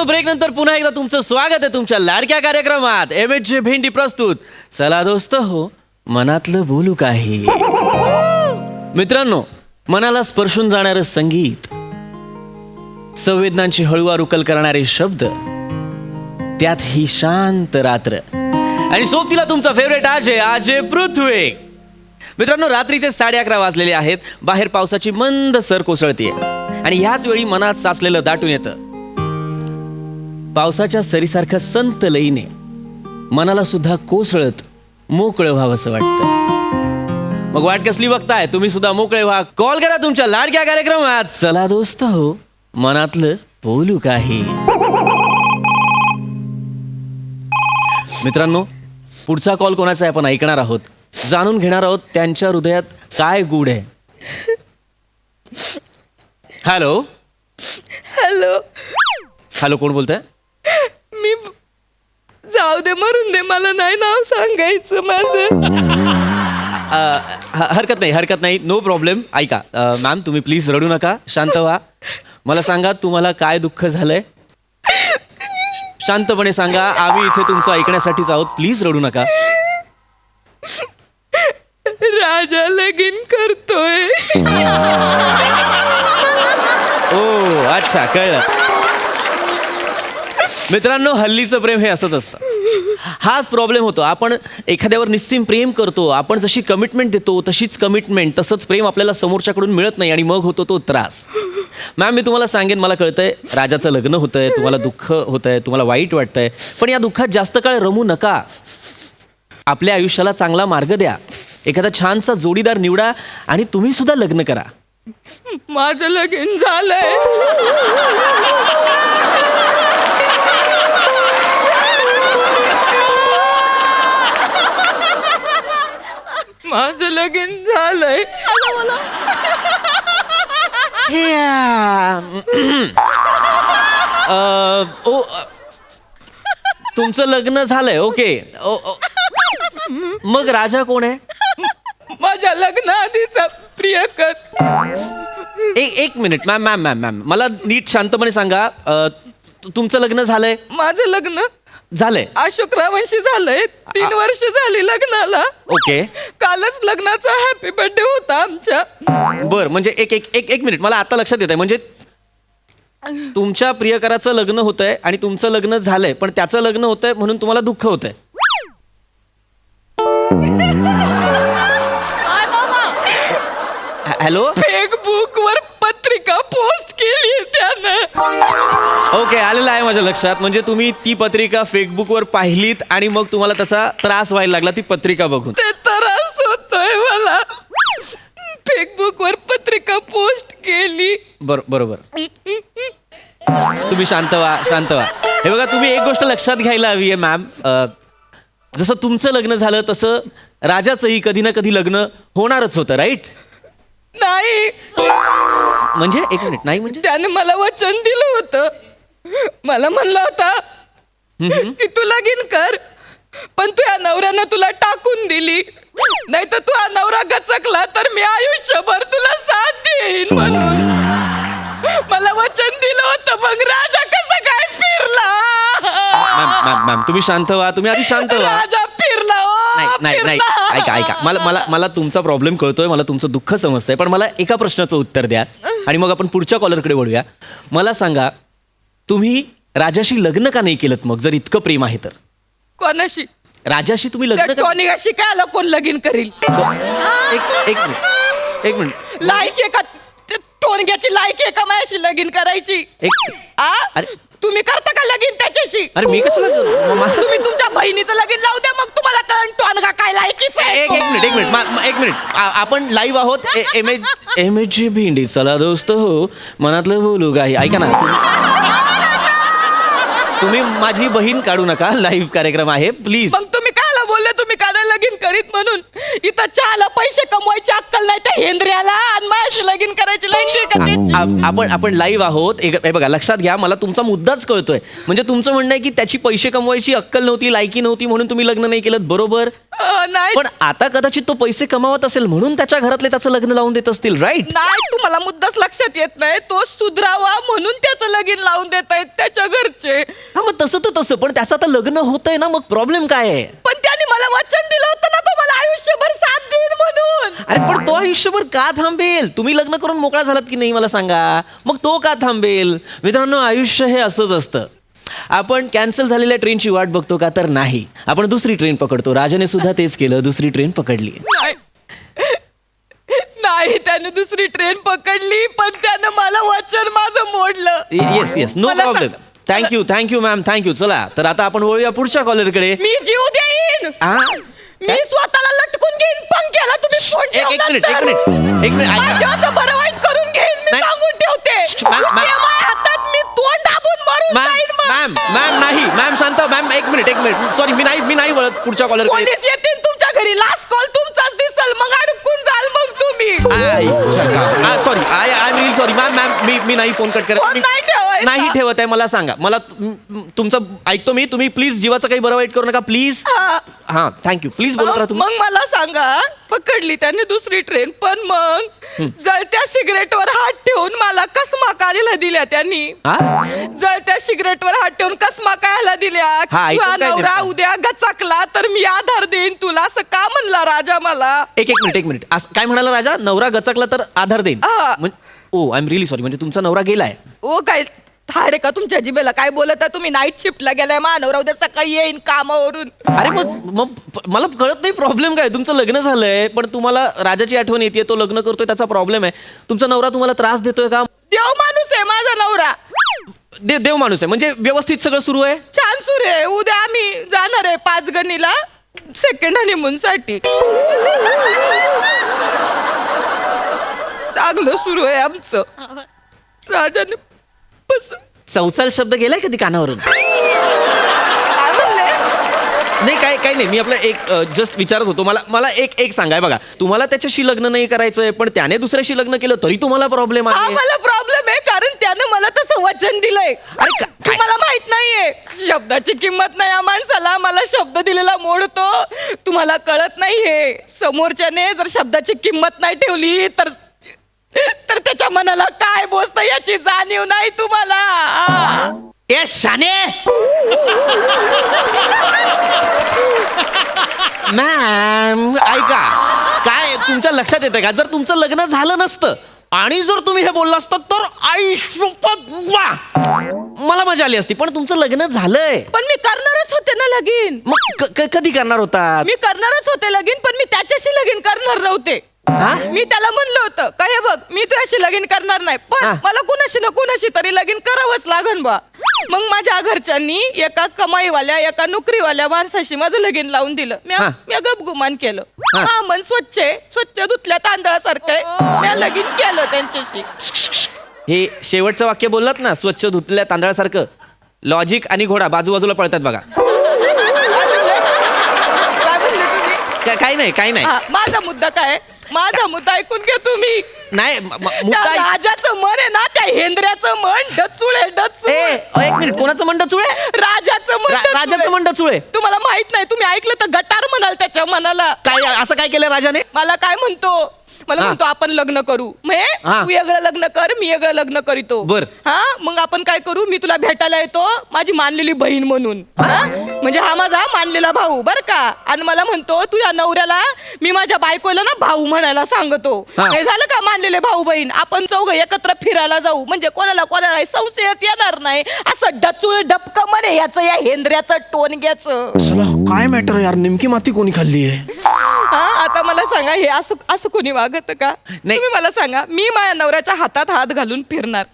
Break नंतर पुन्हा एकदा तुमचं स्वागत आहे तुमच्या लाडक्या कार्यक्रमात MHJ भेंडी प्रस्तुत. चला दोस्त हो, मनातलं बोलू काही. मित्रांनो, मनाला स्पर्शून जाणारं संगीत, संवेदनांची हळूवार उकल करणारे शब्द, त्यात ही शांत रात्र आणि सोबतीला तुमचा फेवरेट आजे पृथ्वी. मित्रांनो, रात्रीचे 11:30 वाजलेले आहेत. बाहेर पावसाची मंद सर कोसळते आणि ह्याच वेळी मनात साचलेलं दाटून येतं. पावसाच्या सरीसारखं संत लईने मनाला सुद्धा कोसळत मोकळं व्हावंसं वाटतं. मग वाट कसली बघताय? तुम्ही सुद्धा मोकळे व्हा. कॉल करा तुमच्या लाडक्या कार्यक्रमात. चला दोस्त हो, मनातलं बोलू काही. मित्रांनो, पुढचा कॉल कोणाचा आहे आपण ऐकणार आहोत. जाणून घेणार आहोत त्यांच्या हृदयात काय गूढ आहे. हॅलो हॅलो हॅलो, कोण बोलतंय? मी जाऊ दे, मरून दे, मला नाही नाव सांगायचं माझं. हरकत नाही, नो प्रॉब्लेम. ऐका मॅम, तुम्ही प्लीज रडू नका, शांत व्हा. मला सांगा तुम्हाला काय दुःख झालंय. शांतपणे सांगा, आम्ही इथे तुमचं ऐकण्यासाठीच आहोत. प्लीज रडू नका. राजा लगीन करतोय. ओ अच्छा, कळलं. मित्रांनो, हल्लीचं प्रेम हे असंच असतं. हाच प्रॉब्लेम होतो. आपण एखाद्यावर निस्सीम प्रेम करतो, आपण जशी कमिटमेंट देतो तशीच कमिटमेंट, तसंच प्रेम आपल्याला समोरच्याकडून मिळत नाही आणि मग होतो तो त्रास. मॅम, मी तुम्हाला सांगेन, मला कळतंय राजाचं लग्न होतंय, तुम्हाला दुःख होतंय, तुम्हाला वाईट वाटतंय, पण या दुःखात जास्त काळ रमू नका. आपल्या आयुष्याला चांगला मार्ग द्या. एखादा छानसा जोडीदार निवडा आणि तुम्ही सुद्धा लग्न करा. माझं लगीन झालंय. माझं लगीन झालंय. तुमचं लग्न झालंय, ओके. मग राजा कोण आहे? माझ्या लग्नाआधीचा प्रियकर. एक मिनिट मॅम, मला नीट शांतपणे सांगा. तुमचं लग्न झालंय? माझं लग्न झालंय अशोकरावांशी झालंय. 3 वर्ष झाली लग्नाला. ओके. कालच लग्नाचा हॅपी बर्थडे होता आमच्या. बर, म्हणजे एक मिनिट, मला आता लक्षात येत आहे. म्हणजे तुमच्या प्रियकराचं लग्न होतंय आणि तुमचं लग्न झालंय, पण त्याचं लग्न होतंय म्हणून तुम्हाला दुःख होतंय. हॅलो. फेसबुक वर पत्रिका पोस्ट केली त्यानं. ओके, आलेलं आहे माझ्या लक्षात. म्हणजे तुम्ही ती पत्रिका फेसबुकवर पाहिलीत आणि मग तुम्हाला त्याचा त्रास व्हायला लागला ती पत्रिका बघून. ते त्रास होतोय मला. फेसबुक वर पत्रिका पोस्ट केली. बरोबर. तुम्ही शांत व्हा. हे बघा, तुम्ही एक गोष्ट लक्षात घ्यायला हवी आहे मॅम. जसं तुमचं लग्न झालं तसं राजाचंही कधी ना कधी लग्न होणारच होतं, राईट? नाही म्हणजे एक मिनिट, नाही म्हणजे त्याने मला वचन दिलं होतं. मला म्हणला होता की तू लगीन कर, पण तुझ्या नवऱ्यानं तुला टाकून दिली, नाही तर तुझा नवरा गचकला तर मी आयुष्यभर तुला साथ देईन म्हणून मला वचन दिलं होतं. मग राजा कसं काय फिरला? मॅम, तुम्ही शांत व्हा. तुम्ही आधी शांत व्हा. राजा फिरला. नाही, ऐका. मला तुमचा प्रॉब्लेम कळतोय, मला तुमचं दुःख समजतंय, पण मला एका प्रश्नाचं उत्तर द्या आणि मग आपण पुढच्या कॉलरकडे वळूया. मला सांगा, तुम्ही राजाशी लग्न का नाही केलं मग, जर इतकं प्रेम आहे तर? कोणाशी? राजाशी तुम्ही लग्न का? टॉनिकाशी काय कोण लगीन करील? एक मिनिट. लायक आहे का टोनग्याची? लायक आहे का माझ्याशी लगीन करायची? अरे तुम्ही करता का लगीन त्याच्याशी? अरे मी कसं तुम्ही तुमच्या बहिणीचं लगीन लावू द्या, मग तुम्हाला कळण टोनगा काय लायकीच आहे. एक मिनिट. आपण लाईव्ह आहोत. MHJ भेंडी. चला दोस्त हो, मनातलं बोलू काही. ऐका ना, तुम्ही माझी बहीण काढू नका. लाईव्ह कार्यक्रम आहे, प्लीज. मग तुम्ही कायला बोलले तुम्ही काय लगीन करीत म्हणून? इथं चहाला पैसे कमवायची अक्कल नाही, ते हेंद्र्याला आणि माझ्याशी लगीन करायची लाईन का त्याची? आपण लाईव्ह आहोत. हे बघा, लक्षात घ्या, मला तुमचा मुद्दाच कळतोय. म्हणजे तुमचं म्हणणं आहे की त्याची पैसे कमवायची अक्कल नव्हती, लायकी नव्हती, म्हणून तुम्ही लग्न नाही केलं, बरोबर? नाही पण आता कदाचित तो पैसे कमावत असेल म्हणून त्याच्या घरातले त्याचं लग्न लावून देत असतील, राईट? नाही, तुम्हाला मुद्दाच लक्षात येत नाही. तो सुधरावा म्हणून त्याचं लगीन लावून देत आहेत त्याच्या घरचे. हा, मग तसं तर तसं, पण त्याचं आता लग्न होतंय ना, मग प्रॉब्लेम काय आहे? पण त्याने मला वचन दिलं होतं ना, तो मला आयुष्यभर साथ देईन म्हणून. अरे पण तो आयुष्यभर का थांबेल? तुम्ही लग्न करून मोकळा झालात की नाही मला सांगा, मग तो का थांबेल? मित्रांनो, आयुष्य हे असंच असतं. आपण कॅन्सल झालेल्या ट्रेनची वाट बघतो का? तर नाही, आपण दुसरी ट्रेन पकडतो. राजाने सुद्धा तेच केलं, दुसरी ट्रेन पकडली. नाही, त्याने दुसरी ट्रेन पकडली, पण त्यानं मला वचन माझं मोडलं. येस, नो मला प्रॉब्लेम. Thank you ma'am, thank you. चला तर आता आपण वळूया पुढच्या कॉलरकडे. मी जीव देईन. मी स्वतःला लटकून घेईन पंख्याला. तुम्ही फोन एक मिनिट. माझ्याचं बरं वाईट करून घेईन. मी नाही. सांगून ठेवते. मॅम. हातात मी तोंड दाबून मरून जाईन मग. मॅम नाही, मॅम शांत. मॅम एक मिनिट. सॉरी, मी नाही वळत पुढच्या कॉलरकडे. पोलीस येतील तुमच्या घरी. लास्ट कॉल तुमचाच दिसल, मग अडकून जाल मग तुम्ही. Sorry, I am really sorry ma'am. मी नाही फोन कट फोन करत. नाही ठेवायचा. नाही ठेवत आहे. मला सांगा, मला तुमचं ऐकतो मी. तुम्ही प्लीज जीवाचं काही बरं वाईट करू नका, प्लीज. हा, थँक्यू. प्लीज बोलत राहा तुम्ही. मग मला सांगा, पकडली त्याने दुसरी ट्रेन, पण मग जळत्या सिगरेटवर हात ठेवून मला कसमा काढायला दिल्या त्यांनी. जळत्या सिगरेटवर हात ठेवून कसमा काढायला दिल्या. ऐकून तुझा काय नवरा नेमकं? उद्या गचकला तर मी आधार देईन तुला, असं का म्हणला राजा मला? एक मिनिट. काय म्हणाला राजा? नवरा गचकला तर आधार देईन. ओ, आय एम रिअली सॉरी. म्हणजे तुमचा नवरा गेलाय? ओ, काय थारे का तुमच्या जिभेला? काय बोलत आहे तुम्ही? नाईट शिफ्टला गेलाय मानवरा, उद्या सकाळी येईन कामावरून. अरे मग मला कळत नाही प्रॉब्लेम काय. तुमचं लग्न झालंय पण तुम्हाला राजाची आठवण येते, तो लग्न करतोय, त्याचा प्रॉब्लेम आहे. तुमचा नवरा तुम्हाला त्रास देतोय का? देव माणूस आहे माझा नवरा. देव माणूस आहे म्हणजे व्यवस्थित सगळं सुरू आहे? छान सुरू आहे. उद्या आम्ही जाणार आहे 5 गणीला सेकंड हनीमून साठी. चांगलं सुरू आहे आमचं. राजाने चौचाल शब्द गेलाय कधी कानावरून? काय म्हणले? नाही, काही नाही. मी आपलं एक जस्ट विचारत होतो. मला एक सांगाय बघा, तुम्हाला त्याच्याशी लग्न नाही करायचंय पण त्याने दुसऱ्याशी लग्न केलं तरी तुम्हाला प्रॉब्लेम हा, आहे? मला प्रॉब्लेम आहे कारण त्यानं मला तसं वचन दिलंय. अरे तुम्हाला माहित नाहीये, शब्दाची किंमत नाही या माणसाला. मला शब्द दिलेला मोडतो. तुम्हाला कळत नाहीये, समोरच्याने जर शब्दाची किंमत नाही ठेवली तर त्याच्या मनाला काय बोचतं याची जाणीव नाही तुम्हाला. ए शाने, मॅम ऐका, काय तुमच्या लक्षात येतं का, जर तुमचं लग्न झालं नसतं आणि जर तुम्ही हे बोलला असतं तर आयुष्यपत मला मजा आली असती. पण तुमचं लग्न झालंय. पण मी करणारच होते ना लगीन. मग कधी करणार होता? मी करणारच होते लगीन, पण मी त्याच्याशी लगीन करणार नव्हते. मी त्याला म्हणलं होतं का, हे बघ, मी तुझ्याशी लगीन करणार नाही, पण मला कुणाशी ना कुणाशी तरी लगीन करावंच लागन बा. मग माझ्या घरच्यांनी एका कमाईवाल्या, एका नोकरीवाल्या माणसाशी माझं लगीन लावून दिलं. मी गपगुमान केलं. हा, मन स्वच्छ धुतल्या तांदळासारखं आहे. मी लगीन केलं त्यांच्याशी. हे शेवटचं वाक्य बोललात ना, स्वच्छ धुतल्या तांदळासारखं. लॉजिक आणि घोडा बाजूला पळतात बघा. काय बोलले तुम्ही? काही नाही. माझा मुद्दा काय? माझा मुद्दा ऐकून घ्या तुम्ही. नाही, त्या राजाचं मन आहे ना, त्या हेंद्र्याचं मन डचुळे. एक मिनिट, कोणाचं मन डचुळे? राजाचं मन डचुळे. तुम्हाला माहित नाही, तुम्ही ऐकलं तर गटार म्हणाल त्याच्या मनाला. काय असं काय केलं राजाने? मला काय म्हणतो, मला म्हणतो आपण लग्न करू. तू वेगळं लग्न कर, मी वेगळं लग्न करीतो. हा, मग आपण काय करू, मी तुला भेटायला येतो माझी मानलेली बहीण म्हणून. म्हणजे हा माझा मानलेला भाऊ बर का. आणि मला म्हणतो तुझ्या नवऱ्याला मी माझ्या बायकोला ना भाऊ म्हणायला सांगतो. हे झालं का, मानलेले भाऊ बहीण, आपण चौघ एकत्र फिरायला जाऊ, म्हणजे कोणाला संशयच येणार नाही. असं डचूळ डपक म्हणे याचं, या हेंद्र्याचं टोनग्याचं. काय मॅटर यार, नेमकी माती कोणी खाल्ली आहे? आता मला सांगा, हे असं कोणी वागत का? तुम्ही मला सांगा, मी माझ्या नवऱ्याच्या हातात हात घालून फिरणार,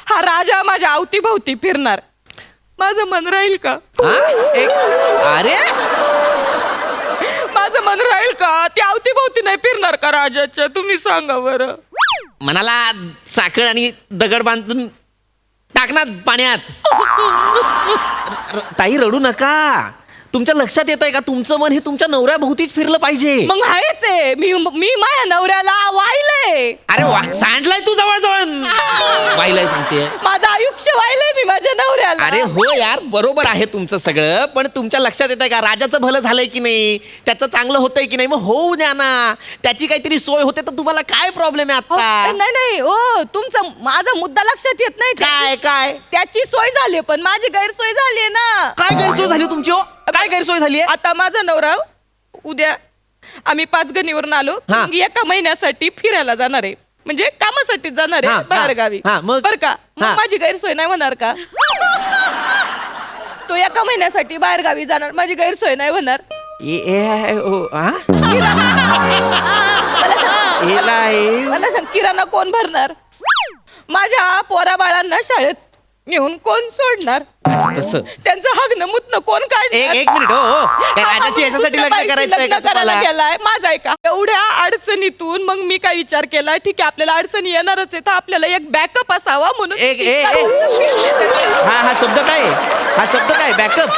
हा राजा माझ्या अवतीभोवती फिरणार, माझं मन राहील का? अरे माझं मन राहील का? ते अवतीभोवती नाही फिरणार का राजाच्या? तुम्ही सांगा बरं. मनाला साखर आणि दगड बांधून टाकणार पाण्यात. ताई रडू नका. तुमच्या लक्षात येत आहे का, तुमचं मन हे तुमच्या नवऱ्याभोवतीच फिरलं पाहिजे. मग आहेच आहे, मी माझ्या नवऱ्याला वाहिलंय वाहिलंय. अरे सांडलाय तू जवळ वाहिलाय सांगते. माझं आयुष्य वाहिलंय मी माझ्या नवऱ्याला. अरे हो यार, बरोबर आहे तुमचं सगळं, पण तुमच्या लक्षात येत आहे का राजाचं भलं झालंय की नाही, त्याचं चांगलं होतंय की नाही, मग होऊ द्या ना. त्याची काहीतरी सोय होते तर तुम्हाला काय प्रॉब्लेम आहे आता? नाही नाही हो, तुमचा माझा मुद्दा लक्षात येत नाही. काय काय त्याची सोय झाली पण माझी गैरसोय झाली ना. काय गैरसोय झाली तुमची? हो काय गैरसोय झाली? आता माझा नवरा उद्या आम्ही पाचगणीवरून आलो, हा. एका महिन्यासाठी फिरायला जाणार आहे, म्हणजे कामासाठी जाणार हा, आहे बाहेर गावी. हा, मग? बर का? मग हा. माझी गैरसोय नाही होणार का? तो एका महिन्यासाठी बाहेर गावी जाणार, माझी गैरसोय नाही होणार? मला सांग, किराणा कोण भरणार? माझ्या पोरा बाळांना शाळेत नेऊन कोण सोडणार? तसं त्यांचं हगणं मुतणं कोण काढणार? एक मिनिट. हो त्या राजाशी याच्यासाठी लग्न करायचंय का तुम्हाला? गेलाय माझा आहे का? एवढ्या अडचणीतून मग मी काय विचार केला, ठीक आहे आपल्याला अडचणी येणारच आहे, तर आपल्याला एक बॅकअप असावा म्हणून. हा शब्द काय? हा शब्द काय? बॅकअप?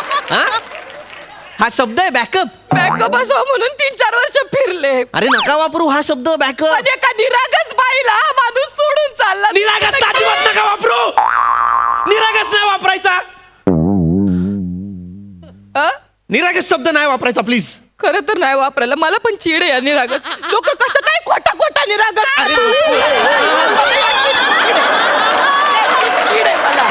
हा शब्द आहे बॅकअप? बॅकअप असावा म्हणून 3-4 वर्ष फिरले. अरे नका वापरू हा शब्द बॅकअप. पण एका निरागस बाईला माणूस सोडून चालला. निरागस अजिबात नका वापरू. निरागस नाही वापरायचा. निरागस शब्द नाही वापरायचा प्लीज. खरं तर नाही वापरायला, मला पण चिड आहे या निरागस. लोक कसं काय खोटा खोटा निरागस. चिड आहे मला.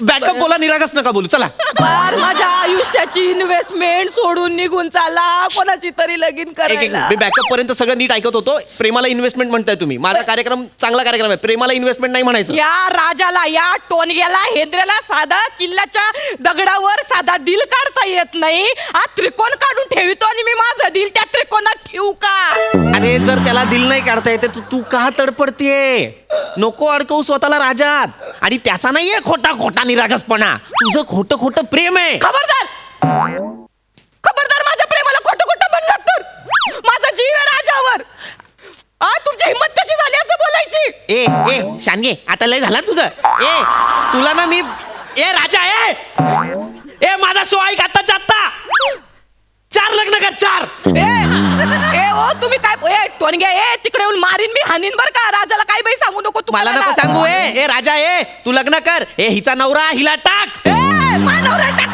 बॅकअप बोला, निरागस नका बोलू. चला. बार माझ्या आयुष्याची इन्व्हेस्टमेंट सोडून निघून चालला कोणाची तरी लगीन करायला. मी बॅकअप पर्यंत सगळं नीट ऐकत होतो. प्रेमाला इन्व्हेस्टमेंट म्हणताय तुम्ही. माझा कार्यक्रम चांगला कार्यक्रम आहे, प्रेमाला इन्व्हेस्टमेंट नाही म्हणायचं. या राजाला, या टोनग्याला, हेंद्र्याला साधा किल्ल्याच्या दगडावर साधा दिल काढता येत नाही. हा त्रिकोण काढून ठेवितो आणि मी माझं दिल त्या त्रिकोणात ठेवू का? अरे जर त्याला दिल नाही काढता येते तर तू का तडपडतेय? नको अडकवू स्वतःला राजात. आणि त्याचा नाहीये खोटा खोटा निरागसपणा, तुझं खोटं खोटं प्रेम आहे. खबरदार, खबरदार माझ्या प्रेमाला खोटं खोटं म्हणलं तर. माझा जीव आहे राजावर. तुमची हिंमत कशी झाली असं बोलायची? ए शानगे, आता लय झाला तुझं. तुला ना मी राजा माझा शो ऐक आत्ताच्या आत्ता. 4 लग्न कर, 4. ओ तुम्ही काय टोनग्या तिकडे येऊन मारीन मी, हानीन बर का. राजाला काय बाई सांगू नको तू. मला नको सांगू. राजा तू लग्न कर. हिचा नवरा हिला टाक. नवरा टाक